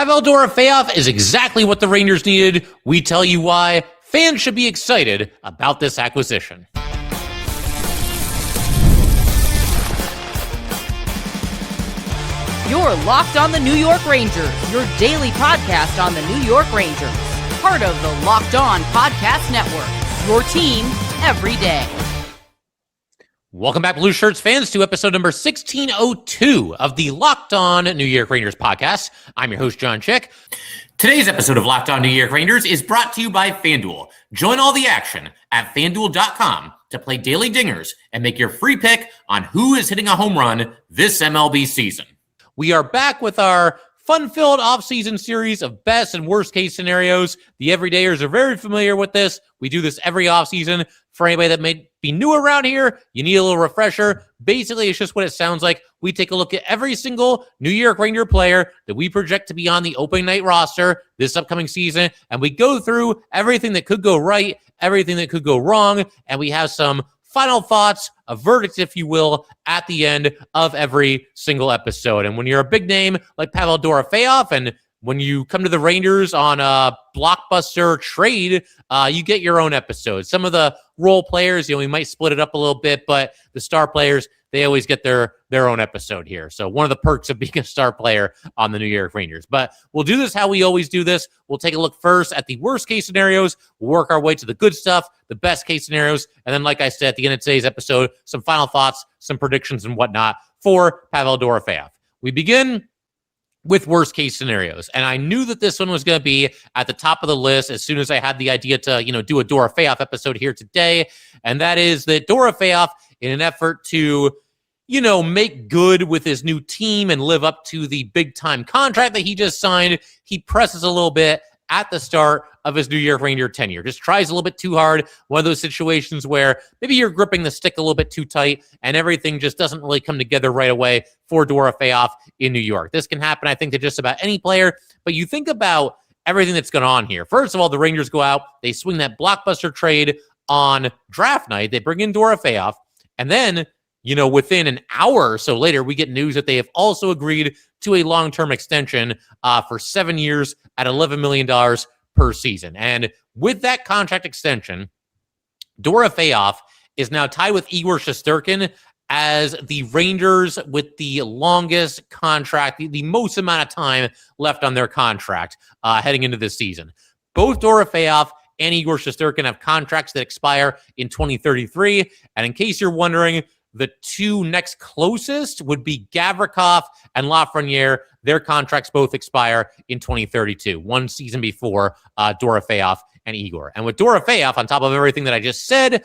Pavel Dorofeyev is exactly what the Rangers needed. We tell you why. Fans should be excited about this acquisition. You're Locked on the New York Rangers, your daily podcast on the New York Rangers. Part of the Locked On Podcast Network, your team every day. Welcome back, Blue Shirts fans, to episode number 1602 of the Locked On New York Rangers podcast. I'm your host, John Chick. Today's episode of Locked On New York Rangers is brought to you by FanDuel. Join all the action at FanDuel.com to play daily dingers and make your free pick on who is hitting a home run this MLB season. We are back with our fun-filled off-season series of best and worst-case scenarios. The everydayers are very familiar with this. We do this every off-season. For anybody that may be new around here, you need a little refresher. Basically, it's just what it sounds like. We take a look at every single New York Ranger player that we project to be on the opening night roster this upcoming season, and we go through everything that could go right, everything that could go wrong, and we have some final thoughts, a verdict, if you will, at the end of every single episode. And when you're a big name like Pavel Dorofeyev, and when you come to the Rangers on a blockbuster trade, you get your own episode. Some of the role players, we might split it up a little bit, but the star players, they always get their own episode here. So one of the perks of being a star player on the New York Rangers. But we'll do this how we always do this. We'll take a look first at the worst case scenarios. We'll work our way to the good stuff, the best case scenarios. And then, like I said, at the end of today's episode, some final thoughts, some predictions and whatnot for Pavel Dorofeyev. We begin with worst case scenarios. And I knew that this one was going to be at the top of the list as soon as I had the idea to, do a Dorofeyev episode here today. And that is that Dorofeyev, in an effort to, make good with his new team and live up to the big time contract that he just signed, he presses a little bit at the start of his New York Ranger tenure. Just tries a little bit too hard. One of those situations where maybe you're gripping the stick a little bit too tight and everything just doesn't really come together right away for Dorofeyev in New York. This can happen, I think, to just about any player, but you think about everything that's going on here. First of all, the Rangers go out, they swing that blockbuster trade on draft night. They bring in Dorofeyev, and then within an hour or so later, we get news that they have also agreed to a long-term extension for 7 years at $11 million per season. And with that contract extension, Dorofeyev is now tied with Igor Shesterkin as the Rangers with the longest contract, the most amount of time left on their contract heading into this season. Both Dorofeyev and Igor Shesterkin have contracts that expire in 2033. And in case you're wondering, the two next closest would be Gavrikov and Lafreniere. Their contracts both expire in 2032, one season before Dorofeyev and Igor. And with Dorofeyev, on top of everything that I just said,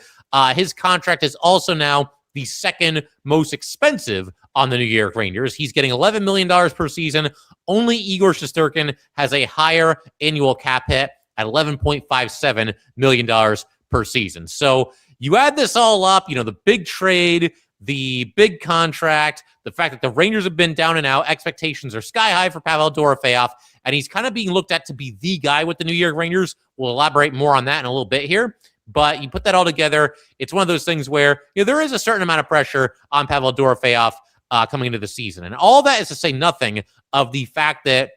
his contract is also now the second most expensive on the New York Rangers. He's getting $11 million per season. Only Igor Shesterkin has a higher annual cap hit at $11.57 million per season. So you add this all up, the big trade, the big contract, the fact that the Rangers have been down and out, expectations are sky high for Pavel Dorofeyev, and he's kind of being looked at to be the guy with the New York Rangers. We'll elaborate more on that in a little bit here, but you put that all together, it's one of those things where there is a certain amount of pressure on Pavel Dorofeyev coming into the season. And all that is to say nothing of the fact that,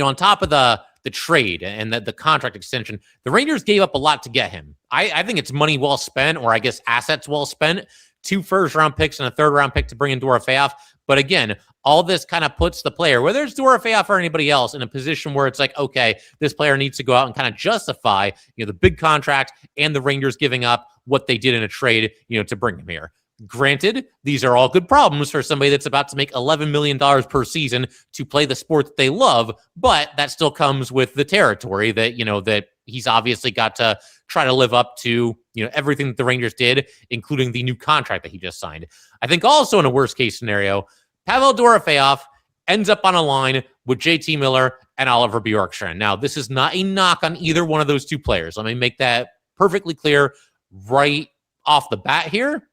on top of the trade and the contract extension, the Rangers gave up a lot to get him. I think it's money well spent, or I guess assets well spent. 2 first-round picks and a third-round pick to bring in Dorofeyev. But again, all this kind of puts the player, whether it's Dorofeyev or anybody else, in a position where it's like, okay, this player needs to go out and kind of justify, the big contract and the Rangers giving up what they did in a trade, to bring him here. Granted, these are all good problems for somebody that's about to make $11 million per season to play the sport that they love, but that still comes with the territory that, that he's obviously got to try to live up to, everything that the Rangers did, including the new contract that he just signed. I think also in a worst case scenario, Pavel Dorofeyev ends up on a line with JT Miller and Oliver Bjorkstrand. Now, this is not a knock on either one of those two players. Let me make that perfectly clear right off the bat here.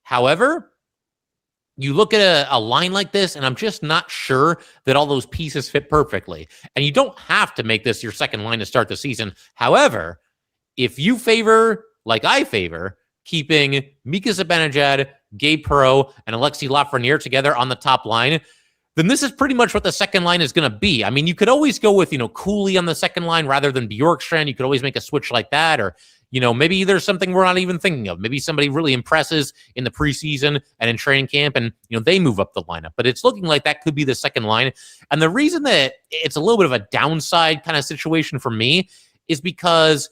However, you look at a line like this, and I'm just not sure that all those pieces fit perfectly. And you don't have to make this your second line to start the season. However, if you favor, like I favor, keeping Mika Zibanejad, Gabe Perreault, and Alexi Lafreniere together on the top line, then this is pretty much what the second line is going to be. I mean, you could always go with, Cooley on the second line rather than Bjorkstrand. You could always make a switch like that, or, maybe there's something we're not even thinking of. Maybe somebody really impresses in the preseason and in training camp and, they move up the lineup. But it's looking like that could be the second line. And the reason that it's a little bit of a downside kind of situation for me is because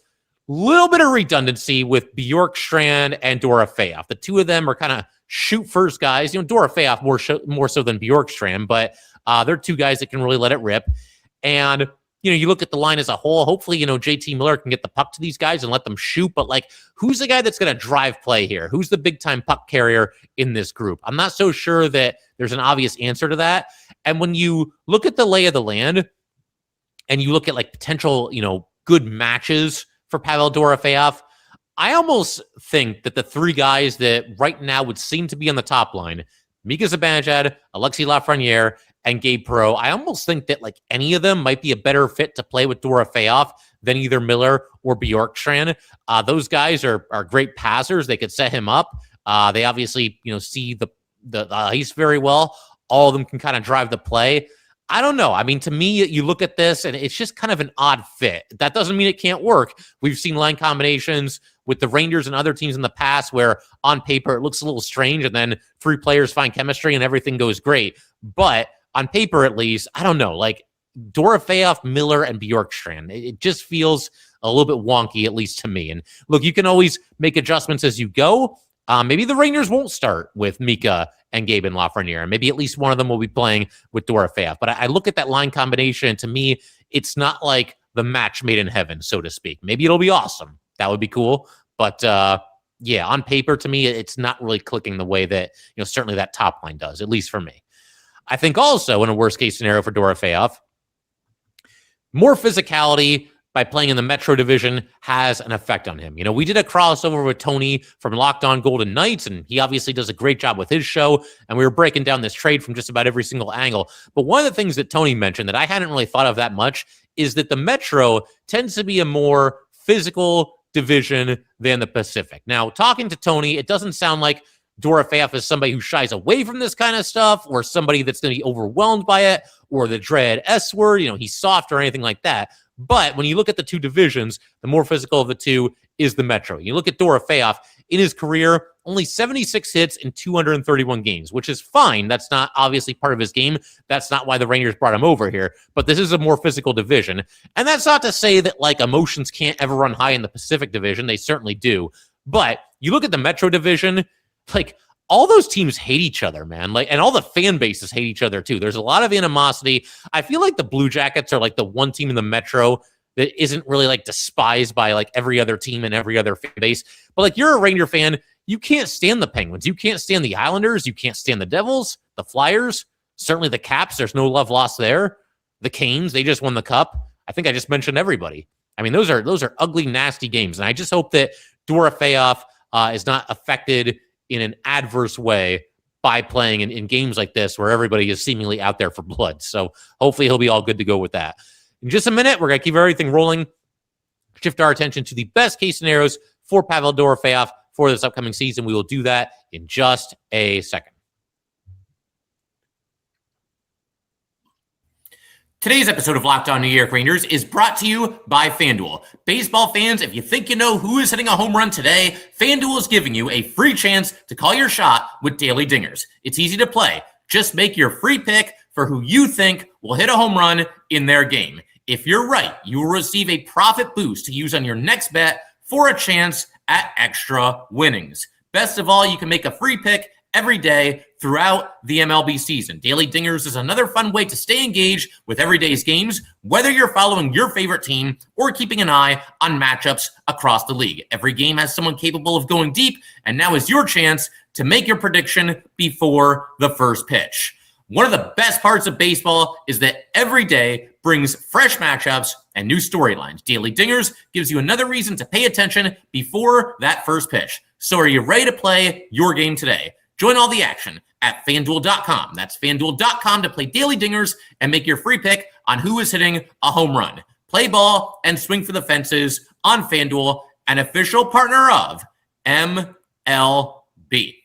a little bit of redundancy with Bjorkstrand and Dorofeyev. The two of them are kind of shoot first guys. Dorofeyev more so than Bjorkstrand, but they're two guys that can really let it rip. And you look at the line as a whole. Hopefully, JT Miller can get the puck to these guys and let them shoot. But who's the guy that's going to drive play here? Who's the big time puck carrier in this group? I'm not so sure that there's an obvious answer to that. And when you look at the lay of the land, and you look at potential, good matches for Pavel Dorofeyev, I almost think that the three guys that right now would seem to be on the top line, Mika Zibanejad, Alexis Lafreniere, and Gabe Perreault, I almost think that any of them might be a better fit to play with Dorofeyev than either Miller or Bjorkstrand. Those guys are great passers. They could set him up. They obviously, see the ice very well. All of them can kind of drive the play. I don't know. I mean, to me, you look at this and it's just kind of an odd fit. That doesn't mean it can't work. We've seen line combinations with the Rangers and other teams in the past where on paper it looks a little strange and then three players find chemistry and everything goes great. But on paper, at least, I don't know, Dorofeyev, Miller, and Bjorkstrand, it just feels a little bit wonky, at least to me. And look, you can always make adjustments as you go. Maybe the Rangers won't start with Mika and Gabe and Lafreniere. Maybe at least one of them will be playing with Dorofeyev. But I look at that line combination, and to me, it's not like the match made in heaven, so to speak. Maybe it'll be awesome. That would be cool. But yeah, on paper, to me, it's not really clicking the way that, certainly that top line does, at least for me. I think also in a worst case scenario for Dorofeyev, more physicality by playing in the Metro Division has an effect on him. We did a crossover with Tony from Locked On Golden Knights, and he obviously does a great job with his show, and we were breaking down this trade from just about every single angle. But one of the things that Tony mentioned that I hadn't really thought of that much is that the Metro tends to be a more physical division than the Pacific. Now, talking to Tony, it doesn't sound like Dorofeyev is somebody who shies away from this kind of stuff or somebody that's going to be overwhelmed by it or the dread S word, he's soft or anything like that. But when you look at the two divisions, the more physical of the two is the Metro. You look at Dorofeyev in his career, only 76 hits in 231 games, which is fine. That's not obviously part of his game. That's not why the Rangers brought him over here. But this is a more physical division. And that's not to say that emotions can't ever run high in the Pacific Division. They certainly do. But you look at the Metro Division, all those teams hate each other, man. And all the fan bases hate each other too. There's a lot of animosity. I feel like the Blue Jackets are the one team in the Metro that isn't really despised by every other team and every other fan base. But you're a Ranger fan, you can't stand the Penguins. You can't stand the Islanders. You can't stand the Devils, the Flyers, certainly the Caps. There's no love lost there. The Canes, they just won the Cup. I think I just mentioned everybody. I mean, those are ugly, nasty games. And I just hope that Dorofeyev is not affected in an adverse way by playing in games like this where everybody is seemingly out there for blood. So hopefully he'll be all good to go with that. In just a minute, we're going to keep everything rolling, shift our attention to the best case scenarios for Pavel Dorofeyev for this upcoming season. We will do that in just a second. Today's episode of Locked On New York Rangers is brought to you by FanDuel. Baseball fans, if you think you know who is hitting a home run today, FanDuel is giving you a free chance to call your shot with daily dingers. It's easy to play. Just make your free pick for who you think will hit a home run in their game. If you're right, you will receive a profit boost to use on your next bet for a chance at extra winnings. Best of all, you can make a free pick every day throughout the MLB season. Daily Dingers is another fun way to stay engaged with every day's games, whether you're following your favorite team or keeping an eye on matchups across the league. Every game has someone capable of going deep, and now is your chance to make your prediction before the first pitch. One of the best parts of baseball is that every day brings fresh matchups and new storylines. Daily Dingers gives you another reason to pay attention before that first pitch. So are you ready to play your game today? Join all the action at FanDuel.com. That's FanDuel.com to play Daily Dingers and make your free pick on who is hitting a home run. Play ball and swing for the fences on FanDuel, an official partner of MLB.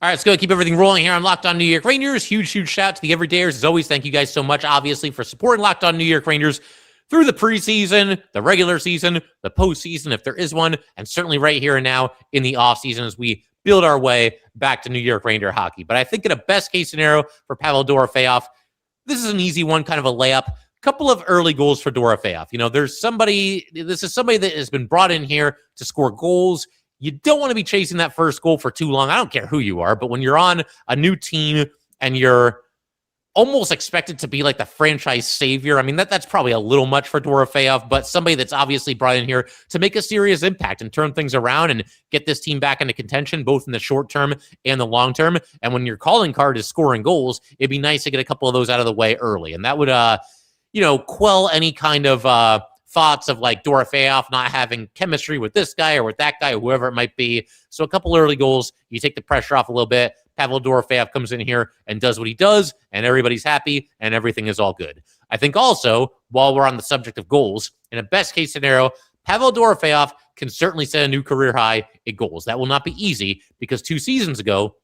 All right, let's go keep everything rolling here on Locked On New York Rangers. Huge shout out to the everydayers. As always, thank you guys so much, obviously, for supporting Locked On New York Rangers through the preseason, the regular season, the postseason, if there is one, and certainly right here and now in the offseason as we build our way back to New York Ranger hockey. But I think in a best-case scenario for Pavel Dorofeyev, this is an easy one, kind of a layup. Couple of early goals for Dorofeyev. This is somebody that has been brought in here to score goals. You don't want to be chasing that first goal for too long. I don't care who you are, but when you're on a new team and you're almost expected to be like the franchise savior, I mean, that's probably a little much for Dorofeyev, but somebody that's obviously brought in here to make a serious impact and turn things around and get this team back into contention, both in the short term and the long term. And when your calling card is scoring goals, it'd be nice to get a couple of those out of the way early. And that would, quell any kind of thoughts of like Dorofeyev not having chemistry with this guy or with that guy or whoever it might be. So a couple early goals, you take the pressure off a little bit. Pavel Dorofeyev comes in here and does what he does, and everybody's happy, and everything is all good. I think also, while we're on the subject of goals, in a best-case scenario, Pavel Dorofeyev can certainly set a new career high in goals. That will not be easy because 2 seasons ago,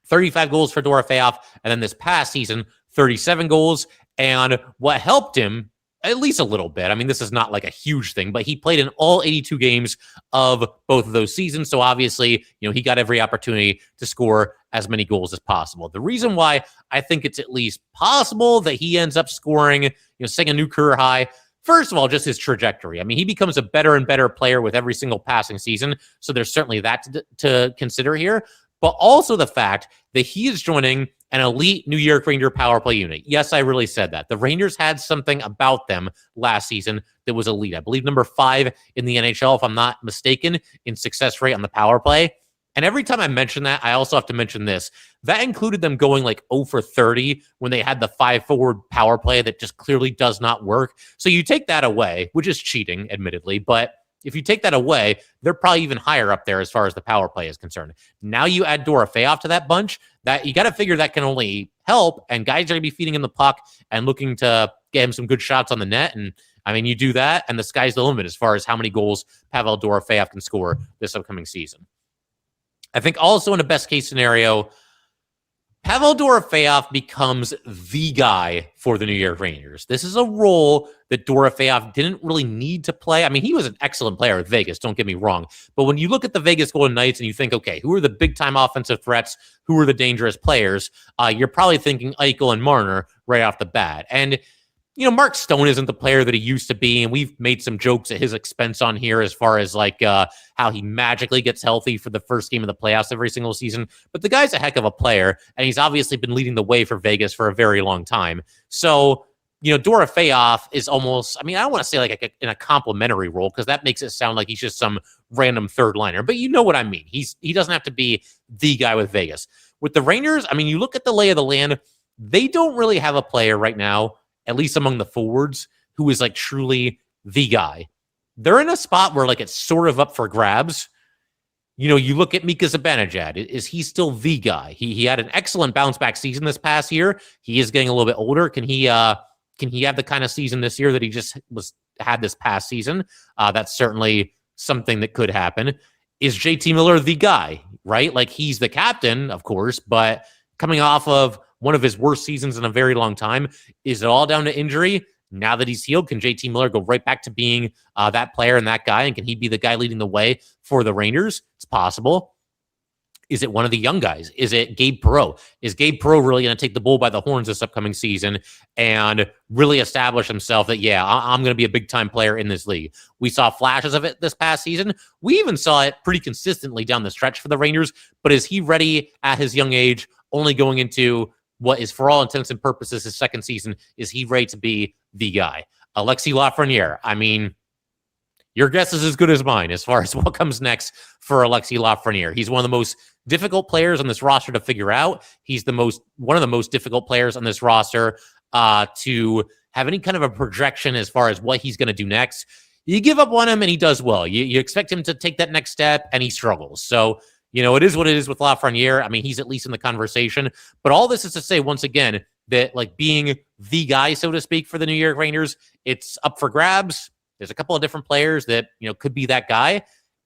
35 goals for Dorofeyev, and then this past season, 37 goals. And what helped him, at least a little bit, I mean, this is not like a huge thing, but he played in all 82 games of both of those seasons. So obviously, he got every opportunity to score as many goals as possible. The reason why I think it's at least possible that he ends up scoring, setting a new career high, first of all, just his trajectory. I mean, he becomes a better and better player with every single passing season. So there's certainly that to consider here. But also the fact that he is joining an elite New York Ranger power play unit. Yes, I really said that. The Rangers had something about them last season that was elite. I believe number 5 in the NHL, if I'm not mistaken, in success rate on the power play. And every time I mention that, I also have to mention this. That included them going like 0 for 30 when they had the 5-forward power play that just clearly does not work. So you take that away, which is cheating, admittedly, but if you take that away, they're probably even higher up there as far as the power play is concerned. Now you add Dorofeyev to that bunch, that you got to figure that can only help, and guys are going to be feeding him the puck and looking to get him some good shots on the net. And I mean, you do that, and the sky's the limit as far as how many goals Pavel Dorofeyev can score this upcoming season. I think also in a best-case scenario, Pavel Dorofeyev becomes the guy for the New York Rangers. This is a role that Dorofeyev didn't really need to play. I mean, he was an excellent player with Vegas, don't get me wrong. But when you look at the Vegas Golden Knights and you think, okay, who are the big-time offensive threats? Who are the dangerous players? You're probably thinking Eichel and Marner right off the bat. And Mark Stone isn't the player that he used to be, and we've made some jokes at his expense on here as far as like how he magically gets healthy for the first game of the playoffs every single season. But the guy's a heck of a player, and he's obviously been leading the way for Vegas for a very long time. So, Dorofeyev is almost, I mean, I don't want to say like in a complimentary role because that makes it sound like he's just some random third liner, but you know what I mean. He doesn't have to be the guy with Vegas. With the Rangers, I mean, you look at the lay of the land, they don't really have a player right now, at least among the forwards, who is like truly the guy. They're in a spot where like it's sort of up for grabs. You look at Mika Zibanejad. Is he still the guy? He had an excellent bounce back season this past year. He is getting a little bit older. Can he have the kind of season this year that he just had this past season? That's certainly something that could happen. Is JT Miller the guy, right? Like he's the captain, of course, but coming off of one of his worst seasons in a very long time. Is it all down to injury? Now that he's healed, can JT Miller go right back to being that player and that guy? And can he be the guy leading the way for the Rangers? It's possible. Is it one of the young guys? Is it Gabe Perreault? Is Gabe Perreault really going to take the bull by the horns this upcoming season and really establish himself that, yeah, I'm going to be a big-time player in this league? We saw flashes of it this past season. We even saw it pretty consistently down the stretch for the Rangers. But is he ready at his young age, only going into what is, for all intents and purposes, his second season? Is he ready to be the guy? Alexis Lafreniere, I mean, your guess is as good as mine as far as what comes next for Alexis Lafreniere. He's one of the most difficult players on this roster to figure out. He's one of the most difficult players on this roster to have any kind of a projection as far as what he's going to do next. You give up on him and he does well. You expect him to take that next step and he struggles. So, it is what it is with Lafreniere. I mean, he's at least in the conversation. But all this is to say, once again, that like being the guy, so to speak, for the New York Rangers, it's up for grabs. There's a couple of different players that, could be that guy.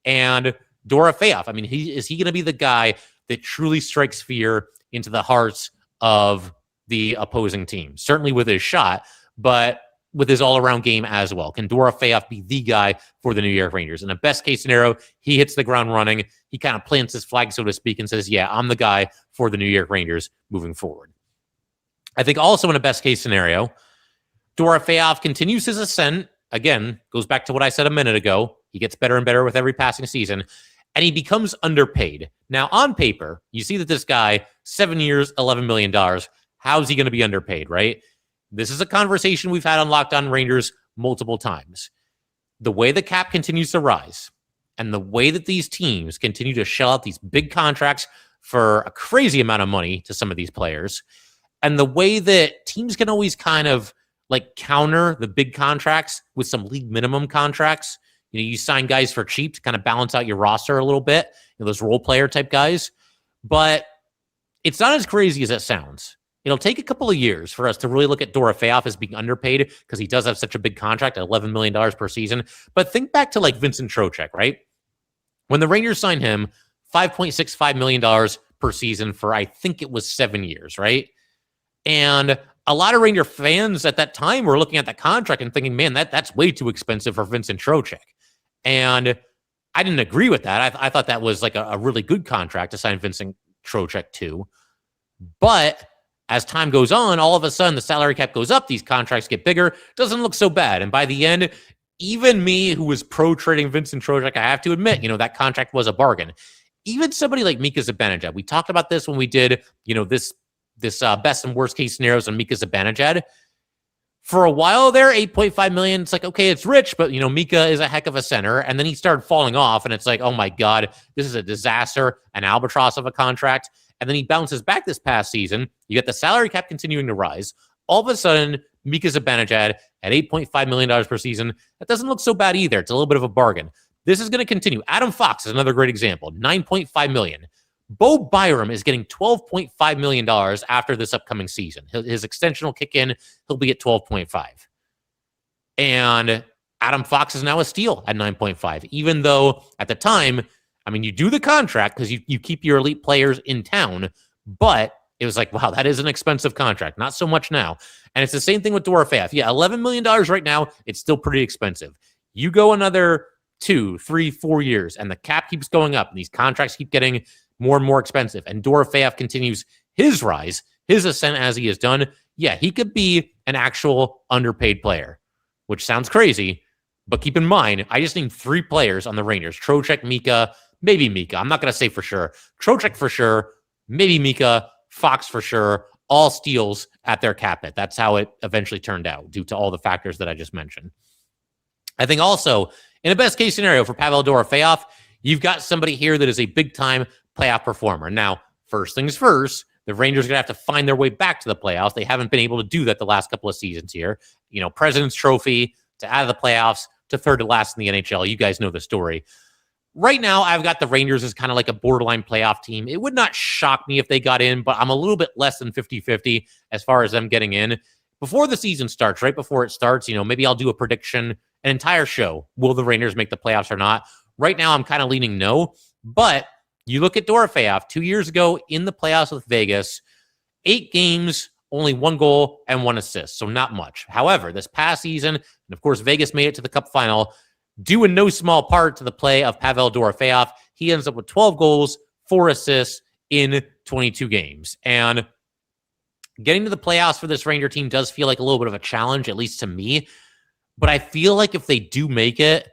And Dorofeyev, I mean, is he going to be the guy that truly strikes fear into the hearts of the opposing team. Certainly with his shot, but with his all-around game as well. Can Dorofeyev be the guy for the New York Rangers? In a best-case scenario, he hits the ground running. He kind of plants his flag, so to speak, and says, yeah, I'm the guy for the New York Rangers moving forward. I think also in a best-case scenario, Dorofeyev continues his ascent. Again, goes back to what I said a minute ago. He gets better and better with every passing season, and he becomes underpaid. Now, on paper, you see that this guy, 7 years, $11 million. How's he going to be underpaid, right? This is a conversation we've had on Locked On Rangers multiple times. The way the cap continues to rise and the way that these teams continue to shell out these big contracts for a crazy amount of money to some of these players, and the way that teams can always kind of like counter the big contracts with some league minimum contracts. You know, you sign guys for cheap to kind of balance out your roster a little bit, those role player type guys. But it's not as crazy as it sounds. It'll take a couple of years for us to really look at Dorofeyev as being underpaid because he does have such a big contract at $11 million per season. But think back to like Vincent Trocheck, right? When the Rangers signed him, $5.65 million per season for, I think it was 7 years, right? And a lot of Ranger fans at that time were looking at that contract and thinking, man, that's way too expensive for Vincent Trocheck. And I didn't agree with that. I thought that was like a really good contract to sign Vincent Trocheck to. But as time goes on, all of a sudden the salary cap goes up, these contracts get bigger, doesn't look so bad. And by the end, even me who was pro trading Vincent Trocheck, I have to admit, that contract was a bargain. Even somebody like Mika Zibanejad, we talked about this when we did, this best and worst case scenarios on Mika Zibanejad. For a while there, $8.5 million, it's like, okay, it's rich, but, Mika is a heck of a center. And then he started falling off, and it's like, oh my God, this is a disaster, an albatross of a contract. And then he bounces back this past season. You get the salary cap continuing to rise. All of a sudden, Mika Zibanejad at $8.5 million per season, that doesn't look so bad either. It's a little bit of a bargain. This is going to continue. Adam Fox is another great example, $9.5 million. Bo Byram is getting $12.5 million after this upcoming season. His extension will kick in. He'll be at 12.5. And Adam Fox is now a steal at 9.5, even though at the time, you do the contract because you keep your elite players in town, but it was like, wow, that is an expensive contract. Not so much now. And it's the same thing with Dorofeyev. Yeah, $11 million right now, it's still pretty expensive. You go another 2, 3, 4 years, and the cap keeps going up, and these contracts keep getting more and more expensive, and Dorofeyev continues his rise, his ascent as he has done. Yeah, he could be an actual underpaid player, which sounds crazy, but keep in mind, I just named 3 players on the Rangers: Trocheck, Mika, maybe Mika. I'm not going to say for sure. Trocheck for sure, maybe Mika, Fox for sure, all steals at their cap hit. That's how it eventually turned out due to all the factors that I just mentioned. I think also, in a best case scenario for Pavel Dorofeyev, you've got somebody here that is a big-time playoff performer. Now, first things first, the Rangers are going to have to find their way back to the playoffs. They haven't been able to do that the last couple of seasons here. President's Trophy to out of the playoffs to third to last in the NHL. You guys know the story. Right now, I've got the Rangers as kind of like a borderline playoff team. It would not shock me if they got in, but I'm a little bit less than 50-50 as far as them getting in. Before the season starts, right before it starts, maybe I'll do a prediction, an entire show. Will the Rangers make the playoffs or not? Right now, I'm kind of leaning no, but you look at Dorofeyev 2 years ago in the playoffs with Vegas, 8 games, only 1 goal and 1 assist, so not much. However, this past season, and of course, Vegas made it to the Cup final, due in no small part to the play of Pavel Dorofeyev. He ends up with 12 goals, 4 assists in 22 games. And getting to the playoffs for this Ranger team does feel like a little bit of a challenge, at least to me. But I feel like if they do make it,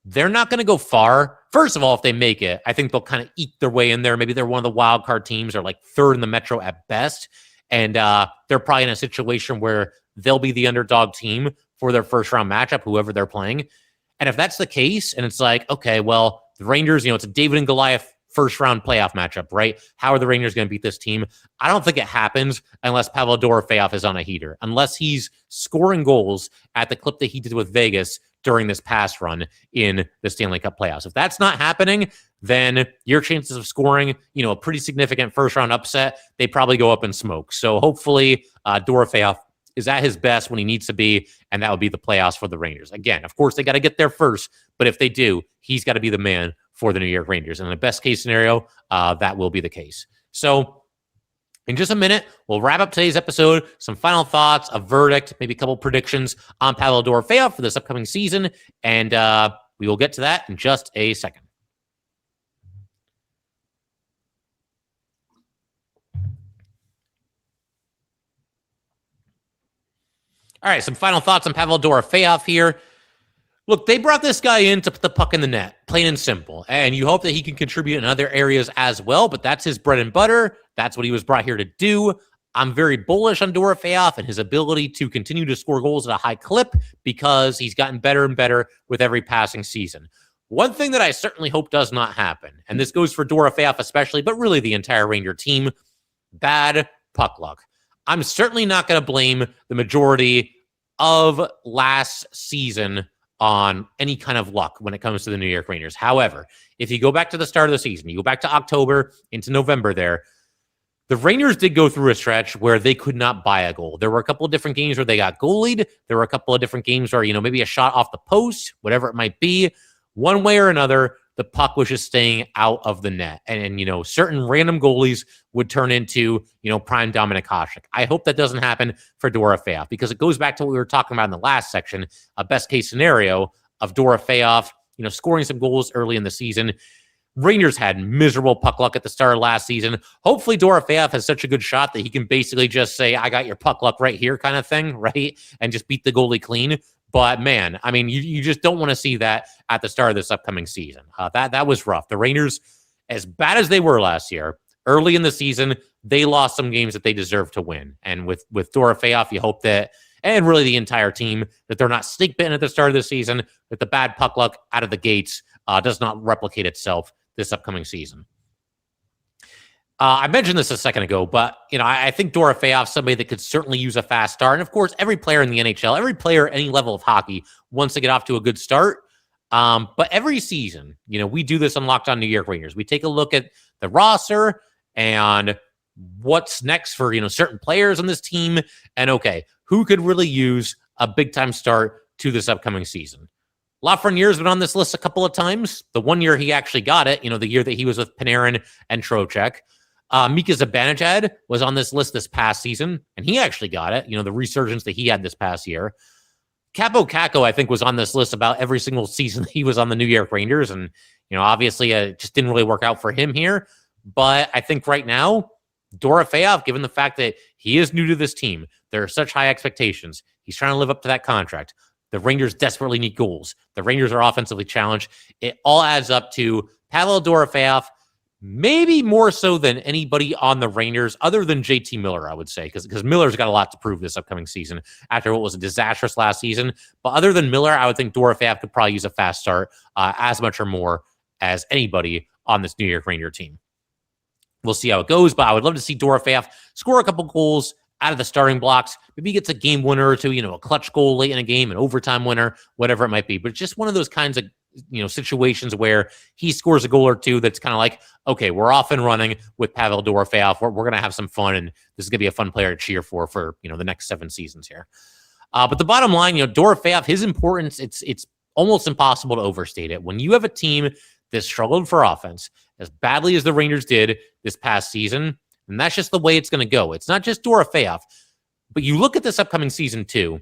they're not going to go far. First of all, if they make it, I think they'll kind of eke their way in there. Maybe they're one of the wild card teams or like third in the Metro at best. And they're probably in a situation where they'll be the underdog team for their first round matchup, whoever they're playing. And if that's the case, and it's like, okay, well, the Rangers, it's a David and Goliath first round playoff matchup, right? How are the Rangers going to beat this team? I don't think it happens unless Pavel Dorofeyev is on a heater, unless he's scoring goals at the clip that he did with Vegas during this past run in the Stanley Cup playoffs. If that's not happening, then your chances of scoring, a pretty significant first round upset, they probably go up in smoke. So hopefully Dorofeyev is at his best when he needs to be, and that would be the playoffs for the Rangers. Again, of course, they got to get there first, but if they do, he's got to be the man for the New York Rangers. And in the best case scenario, that will be the case. So in just a minute, we'll wrap up today's episode, some final thoughts, a verdict, maybe a couple predictions on Pavel Dorofeyev for this upcoming season, and we will get to that in just a second. All right, some final thoughts on Pavel Dorofeyev here. Look, they brought this guy in to put the puck in the net, plain and simple. And you hope that he can contribute in other areas as well, but that's his bread and butter. That's what he was brought here to do. I'm very bullish on Dorofeyev and his ability to continue to score goals at a high clip because he's gotten better and better with every passing season. One thing that I certainly hope does not happen, and this goes for Dorofeyev especially, but really the entire Ranger team, bad puck luck. I'm certainly not going to blame the majority of last season on any kind of luck when it comes to the New York Rangers. However, if you go back to the start of the season, you go back to October into November there, the Rangers did go through a stretch where they could not buy a goal. There were a couple of different games where they got goalied. There were a couple of different games where, maybe a shot off the post, whatever it might be. One way or another, the puck was just staying out of the net. And certain random goalies would turn into, prime Dominik Hasek. I hope that doesn't happen for Dorofeyev because it goes back to what we were talking about in the last section, a best case scenario of Dorofeyev, scoring some goals early in the season. Rangers had miserable puck luck at the start of last season. Hopefully Dorofeyev has such a good shot that he can basically just say, I got your puck luck right here kind of thing, right? And just beat the goalie clean. But man, I mean, you just don't want to see that at the start of this upcoming season. That was rough. The Rangers, as bad as they were last year, early in the season, they lost some games that they deserved to win. And with Dorofeyev, you hope that, and really the entire team, that they're not snake bitten at the start of the season, that the bad puck luck out of the gates does not replicate itself this upcoming season. I mentioned this a second ago, but I think Dorofeyev, somebody that could certainly use a fast start. And of course, every player in the NHL, every player at any level of hockey wants to get off to a good start. But every season, we do this on Locked On New York Rangers. We take a look at the roster and what's next for certain players on this team. And okay, who could really use a big time start to this upcoming season? Lafreniere's been on this list a couple of times. The one year he actually got it, the year that he was with Panarin and Trocheck. Mika Zibanejad was on this list this past season, and he actually got it, the resurgence that he had this past year. Capo Caco, I think, was on this list about every single season he was on the New York Rangers, and, obviously it just didn't really work out for him here. But I think right now, Dorofeyev, given the fact that he is new to this team, there are such high expectations. He's trying to live up to that contract. The Rangers desperately need goals. The Rangers are offensively challenged. It all adds up to Pavel Dorofeyev, maybe more so than anybody on the Rangers, other than JT Miller, I would say, because Miller's got a lot to prove this upcoming season after what was a disastrous last season. But other than Miller, I would think Dorofeyev could probably use a fast start as much or more as anybody on this New York Ranger team. We'll see how it goes, but I would love to see Dorofeyev score a couple goals out of the starting blocks. Maybe he gets a game winner or two, a clutch goal late in a game, an overtime winner, whatever it might be. But it's just one of those kinds of situations where he scores a goal or two that's kind of like, okay, we're off and running with Pavel Dorofeyev. We're going to have some fun, and this is going to be a fun player to cheer for the next 7 seasons here. But the bottom line, Dorofeyev, his importance, it's almost impossible to overstate it. When you have a team that struggled for offense as badly as the Rangers did this past season, and that's just the way it's going to go. It's not just Dorofeyev, but you look at this upcoming season too,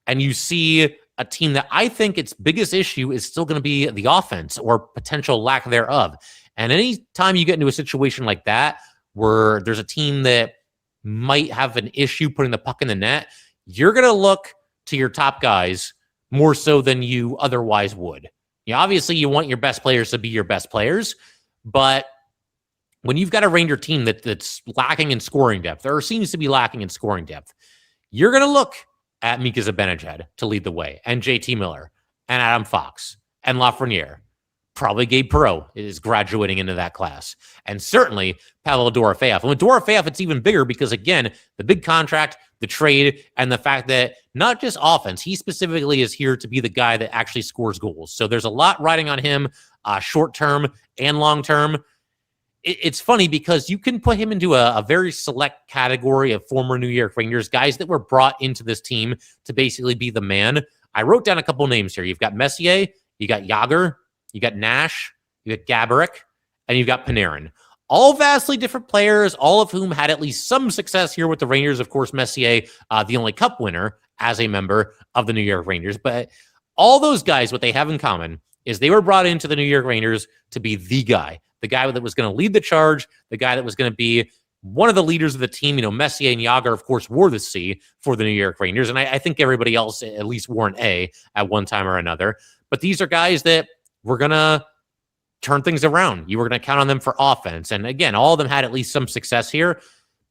and you see a team that I think its biggest issue is still going to be the offense or potential lack thereof. And anytime you get into a situation like that, where there's a team that might have an issue putting the puck in the net, you're going to look to your top guys more so than you otherwise would. Obviously, you want your best players to be your best players, but when you've got a Ranger team that's lacking in scoring depth, or seems to be lacking in scoring depth, you're going to look at Mika Zibanejad to lead the way, and JT Miller, and Adam Fox, and Lafreniere. Probably Gabe Perreault is graduating into that class. And certainly Pavel Dorofeyev. And with Dorofeyev, it's even bigger because, again, the big contract, the trade, and the fact that not just offense, he specifically is here to be the guy that actually scores goals. So there's a lot riding on him, short-term and long-term. It's funny because you can put him into a very select category of former New York Rangers, guys that were brought into this team to basically be the man. I wrote down a couple names here. You've got Messier, you got Yager, you got Nash, you got Gaborik, and you've got Panarin. All vastly different players, all of whom had at least some success here with the Rangers. Of course, Messier, the only cup winner as a member of the New York Rangers. But all those guys, what they have in common is they were brought into the New York Rangers to be the guy that was going to lead the charge, the guy that was going to be one of the leaders of the team. Messier and Jágr, of course, wore the C for the New York Rangers. And I think everybody else at least wore an A at one time or another. But these are guys that were going to turn things around. You were going to count on them for offense. And again, all of them had at least some success here.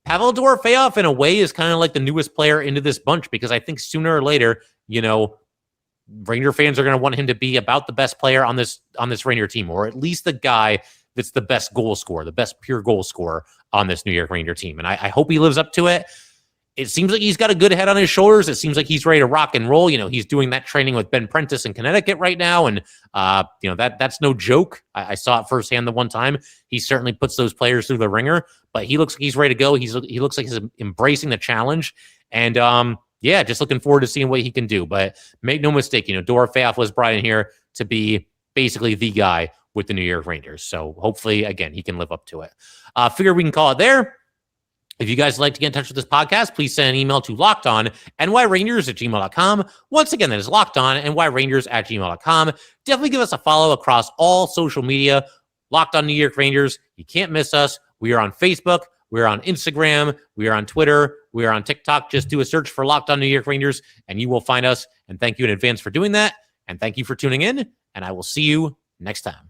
Pavel Dorofeyev, in a way, is kind of like the newest player into this bunch, because I think sooner or later, Ranger fans are going to want him to be about the best player on this Ranger team, or at least the guy that's the best goal scorer, the best pure goal scorer on this New York Ranger team. And I hope he lives up to it. It seems like he's got a good head on his shoulders. It seems like he's ready to rock and roll. He's doing that training with Ben Prentice in Connecticut right now. And, that's no joke. I saw it firsthand the one time. He certainly puts those players through the ringer, but he looks like he's ready to go. He looks like he's embracing the challenge. And, just looking forward to seeing what he can do. But make no mistake, Dorofeyev was brought in here to be basically the guy with the New York Rangers. So hopefully, again, he can live up to it. Figure we can call it there. If you guys would like to get in touch with this podcast, please send an email to lockedonnyrangers@gmail.com. Once again, that is lockedonnyrangers@gmail.com. Definitely give us a follow across all social media. Locked On New York Rangers. You can't miss us. We are on Facebook. We are on Instagram. We are on Twitter. We are on TikTok. Just do a search for Locked On New York Rangers, and you will find us. And thank you in advance for doing that. And thank you for tuning in. And I will see you next time.